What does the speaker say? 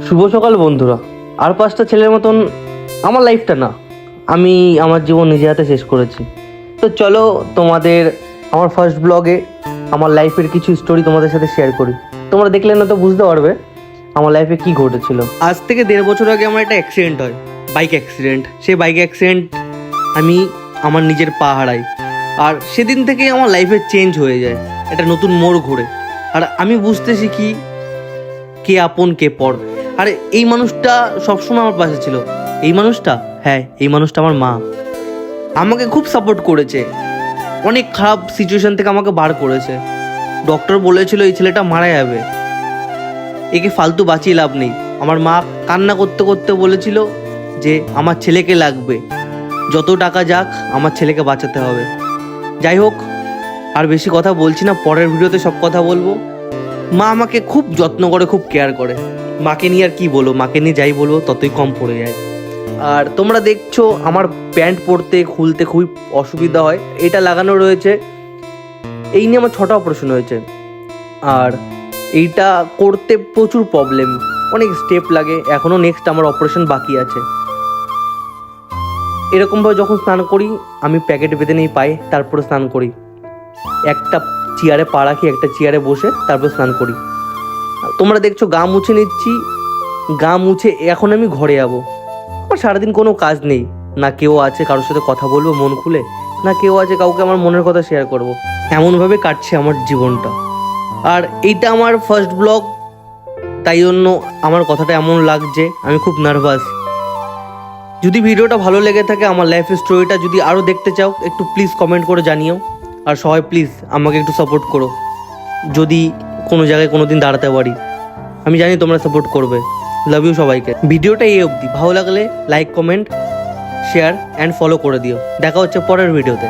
শুভ সকাল বন্ধুরা। আর 5টা ছেলের মতন আমার লাইফটা না, আমি আমার জীবন নিজে হাতে শেষ করেছি। তো চলো তোমাদের আমার ফার্স্ট ব্লগে আমার লাইফের কিছু স্টোরি তোমাদের সাথে শেয়ার করি। তোমরা দেখলে না তো বুঝতে পারবে আমার লাইফে কি ঘটেছিল। আজ থেকে 1.5 বছর আগে আমার একটা অ্যাক্সিডেন্ট হয়, বাইক অ্যাক্সিডেন্ট। সেই বাইক অ্যাক্সিডেন্ট আমি আমার নিজের পা হারাই, আর সেদিন থেকেই আমার লাইফে চেঞ্জ হয়ে যায়, একটা নতুন মোড় ঘোরে। আর আমি বুঝতে শিখি কে আপন কে পর। আর এই মানুষটা সবসময় আমার পাশে ছিল। এই মানুষটা, হ্যাঁ, এই মানুষটা আমার মা। আমাকে খুব সাপোর্ট করেছে, অনেক খারাপ সিচুয়েশন থেকে আমাকে বার করেছে। ডক্টর বলেছিল এই ছেলেটা মারা যাবে, একে ফালতু বাঁচিয়ে লাভ নেই। আমার মা কান্না করতে করতে বলেছিল যে আমার ছেলেকে লাগবে, যত টাকা যাক আমার ছেলেকে বাঁচাতে হবে। যাই হোক, আর বেশি কথা বলছি না, পরের ভিডিওতে সব কথা বলবো। মা আমাকে খুব যত্ন করে, খুব কেয়ার করে। মাকে নিয়ে আর কি বলবো, মাকে নিয়ে যাই বলবো ততই কম পড়ে যায়। আর তোমরা দেখছো আমার প্যান্ট পরতে খুলতে খুবই অসুবিধা হয়, এটা লাগানো রয়েছে। এই নিয়ে আমার 6টা অপারেশন হয়েছে, আর এইটা করতে প্রচুর প্রবলেম, অনেক স্টেপ লাগে। এখনও নেক্সট আমার অপারেশন বাকি আছে। এরকমভাবে যখন স্নান করি আমি প্যাকেট বেঁধে নিই পায়ে, তারপরে স্নান করি। একটা চেয়ারে পা রাখি, একটা চেয়ারে বসে তারপর স্নান করি। তোমরা দেখছো গা মুছে নিচ্ছি, গা মুছে এখন আমি ঘরে যাবো। আমার সারাদিন কোনো কাজ নেই, না কেউ আছে কারোর সাথে কথা বলবো মন খুলে, না কেউ আছে কাউকে আমার মনের কথা শেয়ার করব। এমনভাবে কাটছে আমার জীবনটা। আর এইটা আমার ফার্স্ট ব্লগ, তাই জন্য আমার কথাটা এমন লাগছে, আমি খুব নার্ভাস। যদি ভিডিওটা ভালো লেগে থাকে, আমার লাইফের স্টোরিটা যদি আরও দেখতে চাও, একটু প্লিজ কমেন্ট করে জানিও। আর সবাই প্লিজ আমাকে একটু সাপোর্ট করো, যদি কোনো জায়গায় কোনো দিন দাঁড়াতে পারি। আমি জানি তোমরা সাপোর্ট করবে। লাভ ইউ সবাইকে। ভিডিওটা এই অবধি, ভালো লাগলে like, comment, share and follow করে দিও। দেখা হচ্ছে পরের ভিডিওতে।